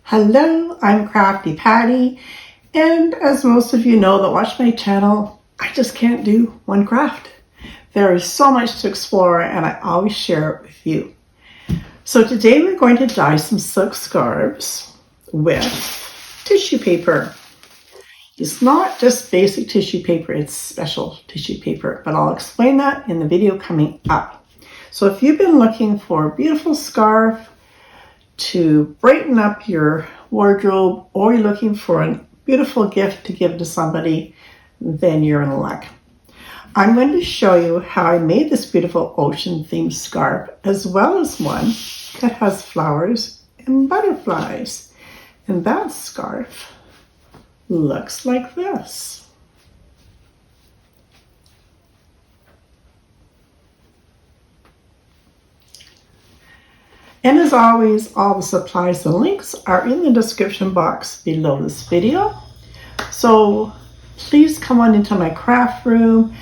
Hello, I'm Crafty Patty, and as most of you know that watch my channel, I just can't do one craft. There is so much to explore and I always share it with you. So today we're going to dye some silk scarves with tissue paper. It's not just basic tissue paper, it's special tissue paper, but I'll explain that in the video coming up. So if you've been looking for a beautiful scarf to brighten up your wardrobe, or you're looking for a beautiful gift to give to somebody, then you're in luck. I'm going to show you how I made this beautiful ocean themed scarf, as well as one that has flowers and butterflies. And that scarf looks like this. And as always, all the supplies and links are in the description box below this video. So please come on into my craft room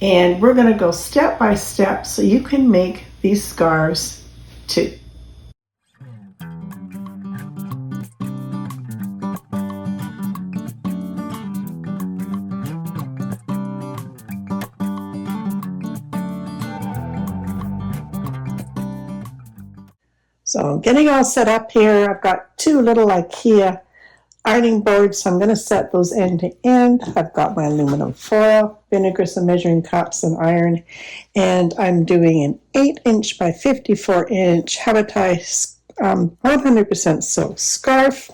and we're going to go step by step so you can make these scarves too. So I'm getting all set up here. I've got two little IKEA ironing boards, so I'm going to set those end to end. I've got my aluminum foil, vinegar, some measuring cups, and iron, and I'm doing an 8-inch by 54-inch Habotai 100% silk scarf,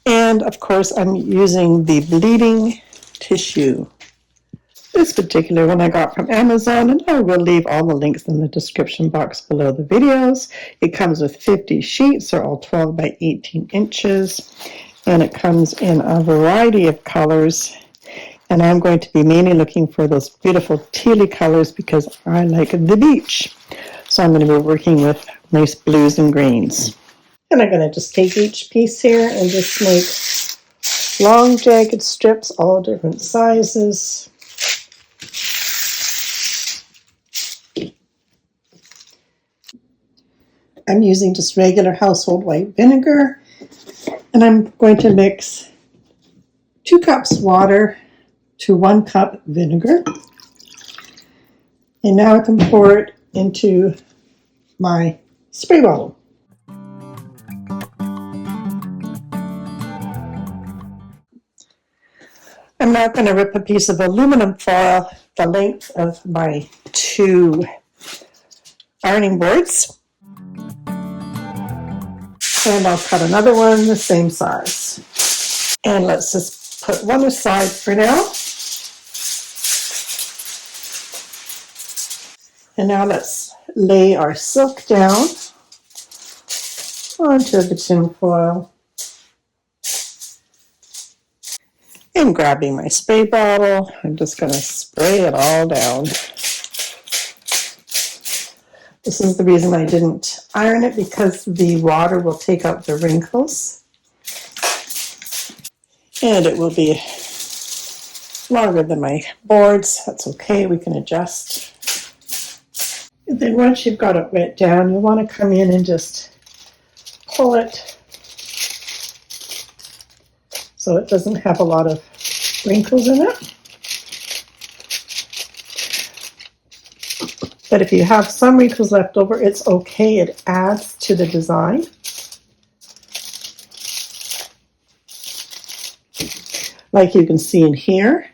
and of course I'm using the bleeding tissue. This particular one I got from Amazon, and I will leave all the links in the description box below the videos. It comes with 50 sheets, they're all 12 by 18 inches, and it comes in a variety of colors. And I'm going to be mainly looking for those beautiful tealy colors because I like the beach. So I'm going to be working with nice blues and greens. And I'm going to just take each piece here and just make long jagged strips, all different sizes. I'm using just regular household white vinegar, and I'm going to mix 2 cups water to 1 cup vinegar. And now I can pour it into my spray bottle. I'm now going to rip a piece of aluminum foil the length of my 2 ironing boards. And I'll cut another one the same size. And let's just put one aside for now. And now let's lay our silk down onto the tin foil. And grabbing my spray bottle, I'm just going to spray it all down. This is the reason I didn't iron it, because the water will take out the wrinkles. And it will be longer than my boards. That's okay, we can adjust. And then once you've got it wet down, you want to come in and just pull it so it doesn't have a lot of wrinkles in it. But if you have some wrinkles left over, it's okay. It adds to the design. Like you can see in here,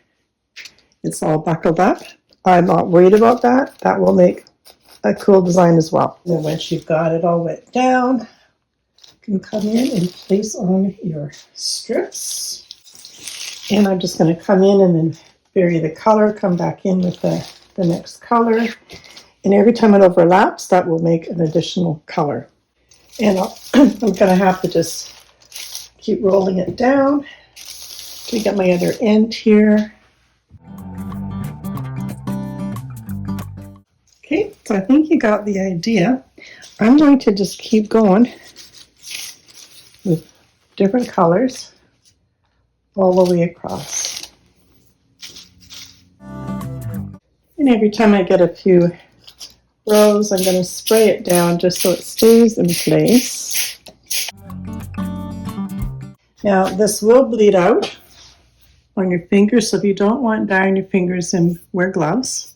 it's all buckled up. I'm not worried about that. That will make a cool design as well. And then once you've got it all wet down, you can come in and place on your strips. And I'm just going to come in and then vary the color, come back in with the next color. And every time it overlaps, that will make an additional color. And I'm going to have to just keep rolling it down. We got my other end here. Okay, so I think you got the idea. I'm going to just keep going with different colors all the way across. And every time I get a few rows, I'm going to spray it down just so it stays in place. Now this will bleed out on your fingers, so if you don't want dye on your fingers, then wear gloves.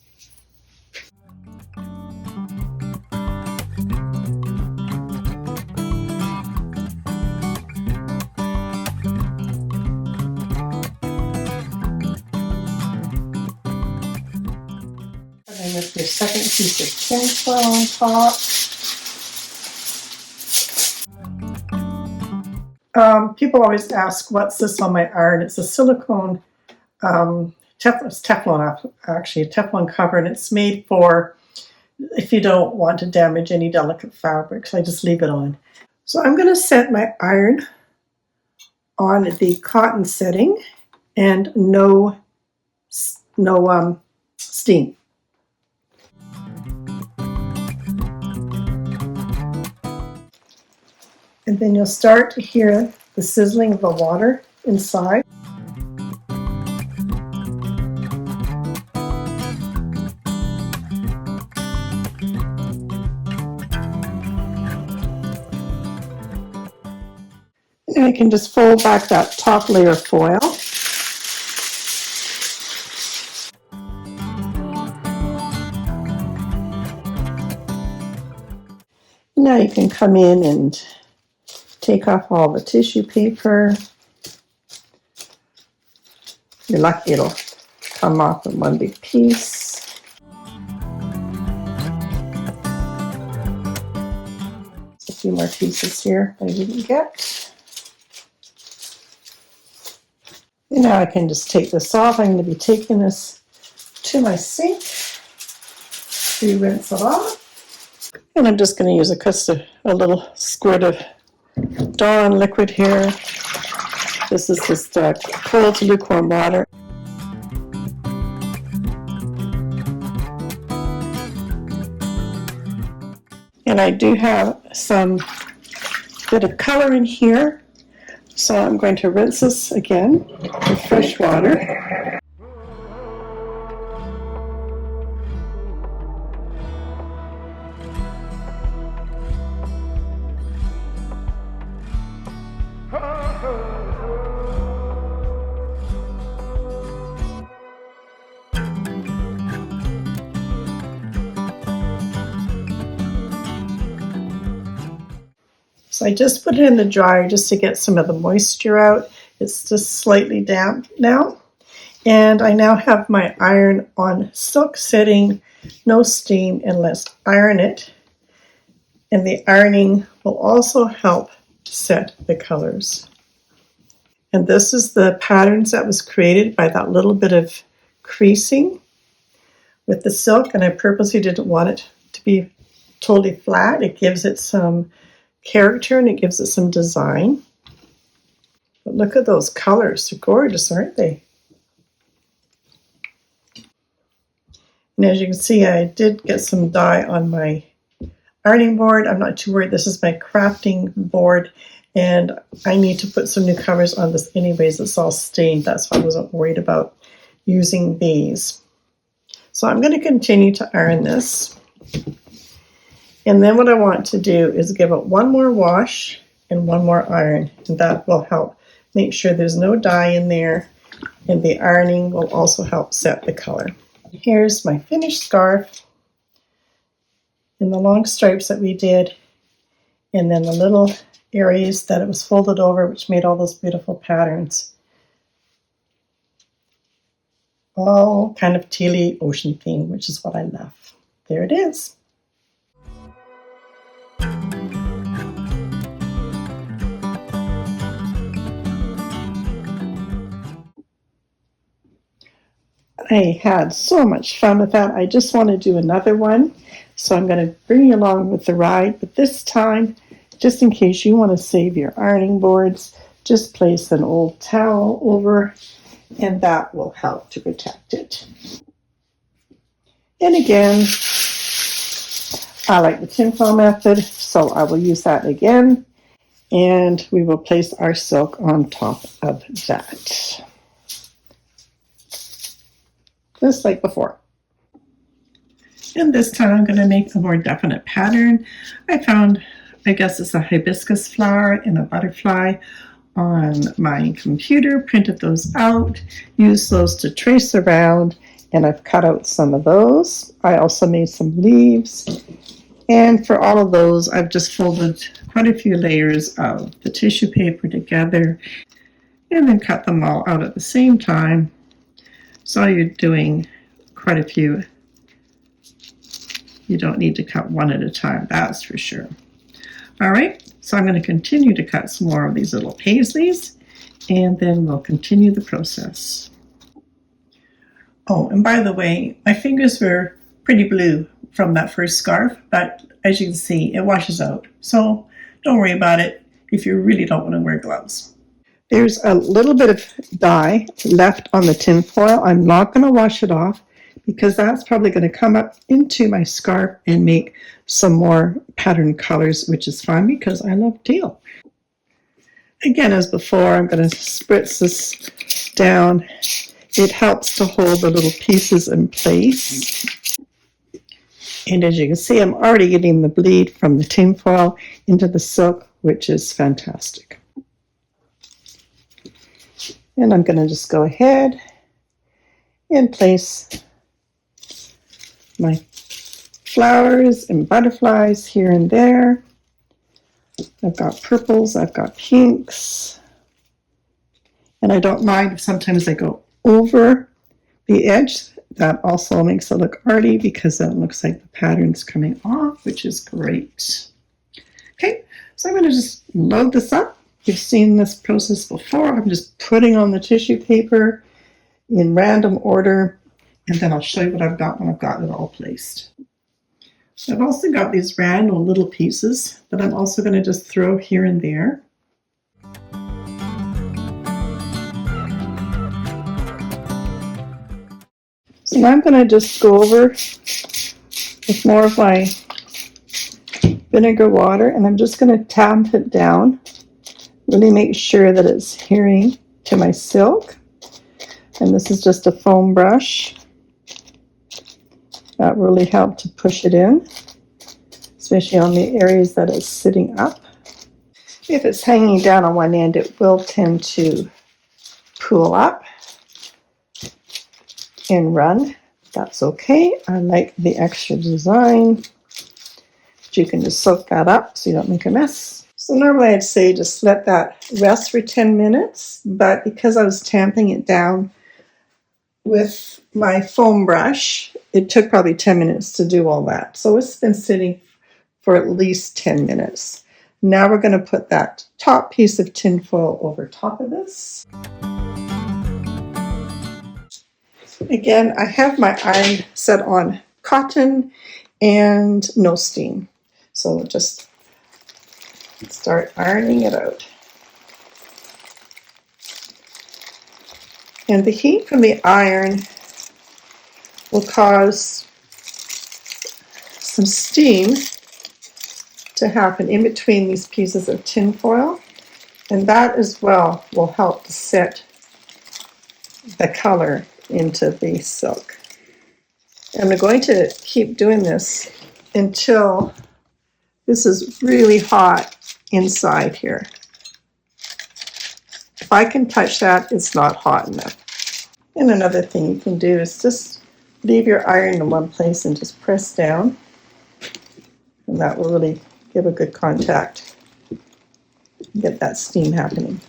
And then with your second piece of tinfoil on top. People always ask, what's this on my iron? It's a silicone, it's Teflon, actually, a Teflon cover, and it's made for if you don't want to damage any delicate fabrics. I just leave it on. So I'm going to set my iron on the cotton setting and no steam. And then you'll start to hear the sizzling of the water inside. And I can just fold back that top layer of foil. Now you can come in and take off all the tissue paper. You're lucky it'll come off in one big piece. A few more pieces here I didn't get. And now I can just take this off. I'm going to be taking this to my sink to rinse it off. And I'm just going to use a little squirt of Dawn liquid here. This is just cold to lukewarm water. And I do have some bit of color in here. So I'm going to rinse this again with fresh water. So I just put it in the dryer just to get some of the moisture out. It's just slightly damp now. And I now have my iron on silk setting, no steam, and let's iron it. And the ironing will also help set the colors. And this is the patterns that was created by that little bit of creasing with the silk, and I purposely didn't want it to be totally flat. It gives it some character and it gives it some design. But look at those colors. They're gorgeous, aren't they? And as you can see, I did get some dye on my ironing board. I'm not too worried. This is my crafting board, and I need to put some new covers on this anyways. It's all stained. That's why I wasn't worried about using these. So I'm going to continue to iron this. And then what I want to do is give it one more wash and one more iron, and that will help make sure there's no dye in there, and the ironing will also help set the color. Here's my finished scarf in the long stripes that we did, and then the little areas that it was folded over, which made all those beautiful patterns. All kind of tealy ocean theme, which is what I love. There it is. I had so much fun with that. I just want to do another one. So I'm going to bring you along with the ride. But this time, just in case you want to save your ironing boards, just place an old towel over, and that will help to protect it. And again, I like the tinfoil method, so I will use that again. And we will place our silk on top of that, just like before. And this time I'm going to make a more definite pattern. I found, I guess it's a hibiscus flower and a butterfly on my computer, printed those out, used those to trace around, and I've cut out some of those. I also made some leaves. And for all of those, I've just folded quite a few layers of the tissue paper together and then cut them all out at the same time. So you're doing quite a few. You don't need to cut one at a time, that's for sure. All right, so I'm going to continue to cut some more of these little paisleys, and then we'll continue the process. Oh, and by the way, my fingers were pretty blue from that first scarf, but as you can see, it washes out. So don't worry about it if you really don't want to wear gloves. There's a little bit of dye left on the tin foil. I'm not going to wash it off because that's probably going to come up into my scarf and make some more pattern colors, which is fine because I love teal. Again, as before, I'm going to spritz this down. It helps to hold the little pieces in place. And as you can see, I'm already getting the bleed from the tin foil into the silk, which is fantastic. And I'm going to just go ahead and place my flowers and butterflies here and there. I've got purples, I've got pinks. And I don't mind if sometimes I go over the edge. That also makes it look arty because then it looks like the pattern's coming off, which is great. Okay, so I'm going to just load this up. You've seen this process before. I'm just putting on the tissue paper in random order, and then I'll show you what I've got when I've got it all placed. I've also got these random little pieces that I'm also going to just throw here and there. So now I'm going to just go over with more of my vinegar water, and I'm just going to tamp it down, really make sure that it's adhering to my silk. And this is just a foam brush. That really helped to push it in, especially on the areas that it's sitting up. If it's hanging down on one end, it will tend to pull up and run. That's okay. I like the extra design. But you can just soak that up so you don't make a mess. So normally I'd say just let that rest for 10 minutes, but because I was tamping it down with my foam brush, it took probably 10 minutes to do all that. So it's been sitting for at least 10 minutes. Now we're going to put that top piece of tin foil over top of this. Again, I have my iron set on cotton and no steam. So we'll just start ironing it out. And the heat from the iron will cause some steam to happen in between these pieces of tin foil, and that as well will help to set the color into the silk. And I'm going to keep doing this until this is really hot inside here. If I can touch that, it's not hot enough. And another thing you can do is just leave your iron in one place and just press down, and that will really give a good contact, get that steam happening.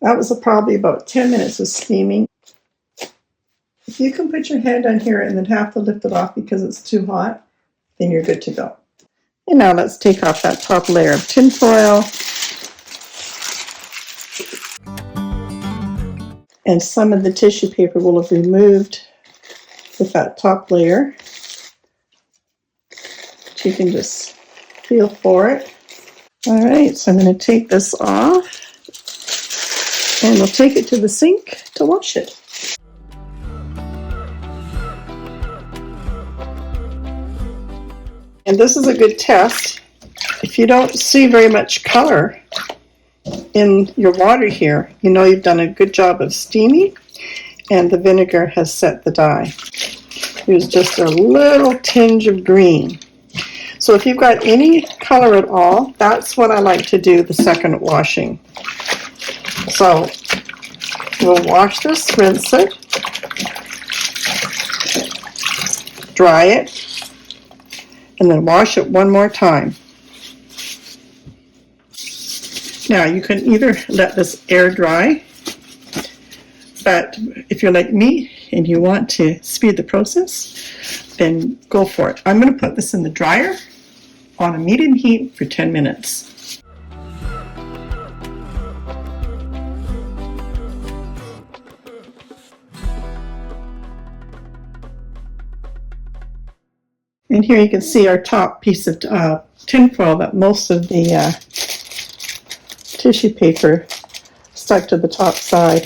That was probably about 10 minutes of steaming. If you can put your hand on here and then have to lift it off because it's too hot, then you're good to go. And now let's take off that top layer of tin foil. And some of the tissue paper will have removed with that top layer. But you can just feel for it. All right, so I'm going to take this off. And we'll take it to the sink to wash it. And this is a good test. If you don't see very much color in your water here, you know you've done a good job of steaming. and the vinegar has set the dye. There's just a little tinge of green. So if you've got any color at all, that's when I like to do the second washing. So we'll wash this, rinse it, dry it, and then wash it one more time. Now you can either let this air dry, but if you're like me and you want to speed the process, then go for it. I'm going to put this in the dryer on a medium heat for 10 minutes. And here you can see our top piece of tinfoil that most of the tissue paper stuck to the top side.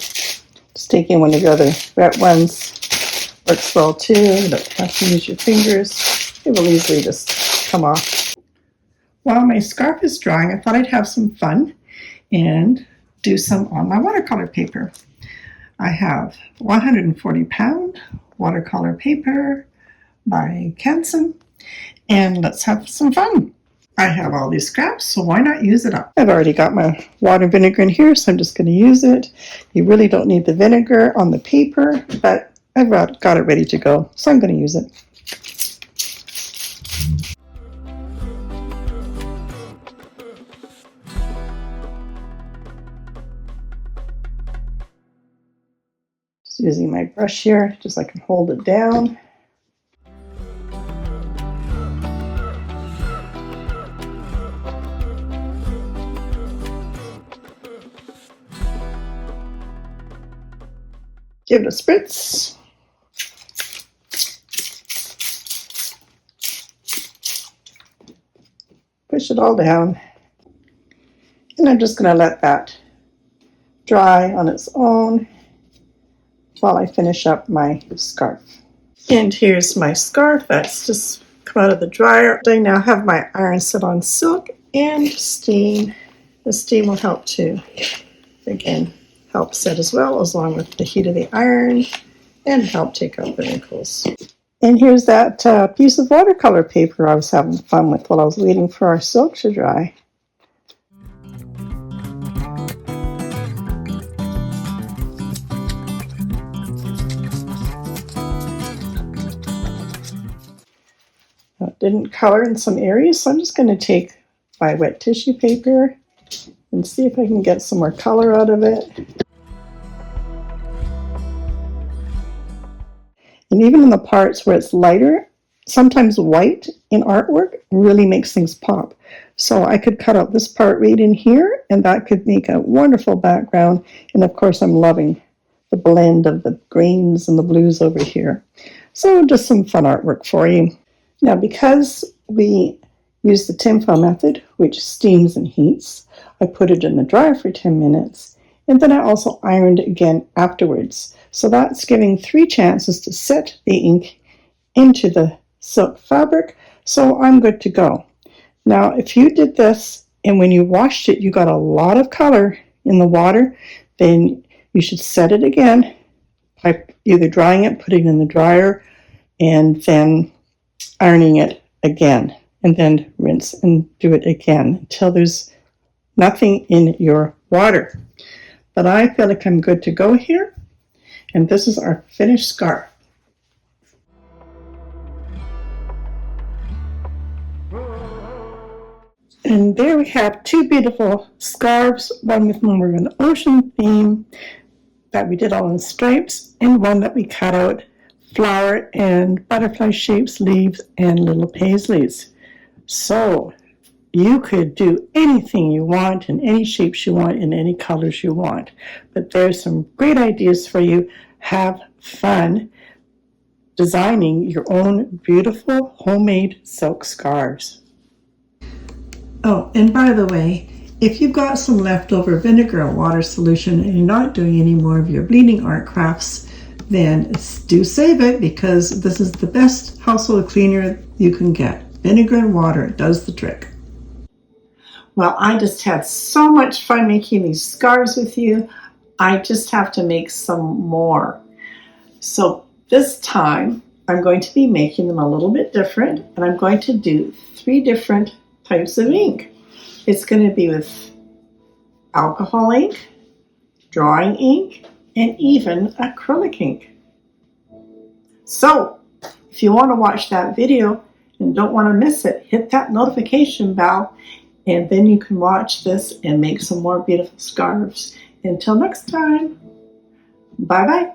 Just taking one of the other wet ones works well too. You don't have to use your fingers. It will easily just come off. While my scarf is drying, I thought I'd have some fun and do some on my watercolor paper. I have 140-pound watercolor paper by Canson, and let's have some fun. I have all these scraps, so why not use it up? I've already got my water vinegar in here, so I'm just going to use it. You really don't need the vinegar on the paper, but I've got it ready to go, so I'm going to use it. Just using my brush here, just so I can hold it down. Give it a spritz. Push it all down. And I'm just going to let that dry on its own while I finish up my scarf. And here's my scarf that's just come out of the dryer. I now have my iron set on silk and steam. The steam will help to, again, help set as well, along with the heat of the iron, and help take out the wrinkles. And here's that piece of watercolor paper I was having fun with while I was waiting for our silk to dry. It didn't color in some areas, so I'm just going to take my wet tissue paper and see if I can get some more color out of it. And even in the parts where it's lighter, sometimes white in artwork really makes things pop. So I could cut out this part right in here, and that could make a wonderful background. And of course, I'm loving the blend of the greens and the blues over here. So just some fun artwork for you. Now, because we use the tinfoil method, which steams and heats, I put it in the dryer for 10 minutes, and then I also ironed again afterwards. So that's giving 3 chances to set the ink into the silk fabric, so I'm good to go. Now, if you did this and when you washed it, you got a lot of color in the water, then you should set it again by either drying it, putting it in the dryer, and then ironing it again, and then rinse and do it again until there's nothing in your water. But I feel like I'm good to go here, and this is our finished scarf. And there we have 2 beautiful scarves, one with more of an ocean theme that we did all in stripes, and one that we cut out flower and butterfly shapes, leaves, and little paisleys. So you could do anything you want in any shapes you want in any colors you want. But there's some great ideas for you. Have fun designing your own beautiful homemade silk scarves. Oh, and by the way, if you've got some leftover vinegar or water solution and you're not doing any more of your bleeding art crafts, then do save it, because this is the best household cleaner you can get. Vinegar and water does the trick. Well, I just had so much fun making these scarves with you. I just have to make some more. So this time I'm going to be making them a little bit different, and I'm going to do 3 different types of ink. It's going to be with alcohol ink, drawing ink, and even acrylic ink. So if you want to watch that video and don't want to miss it, hit that notification bell, and then you can watch this and make some more beautiful scarves. Until next time, bye-bye.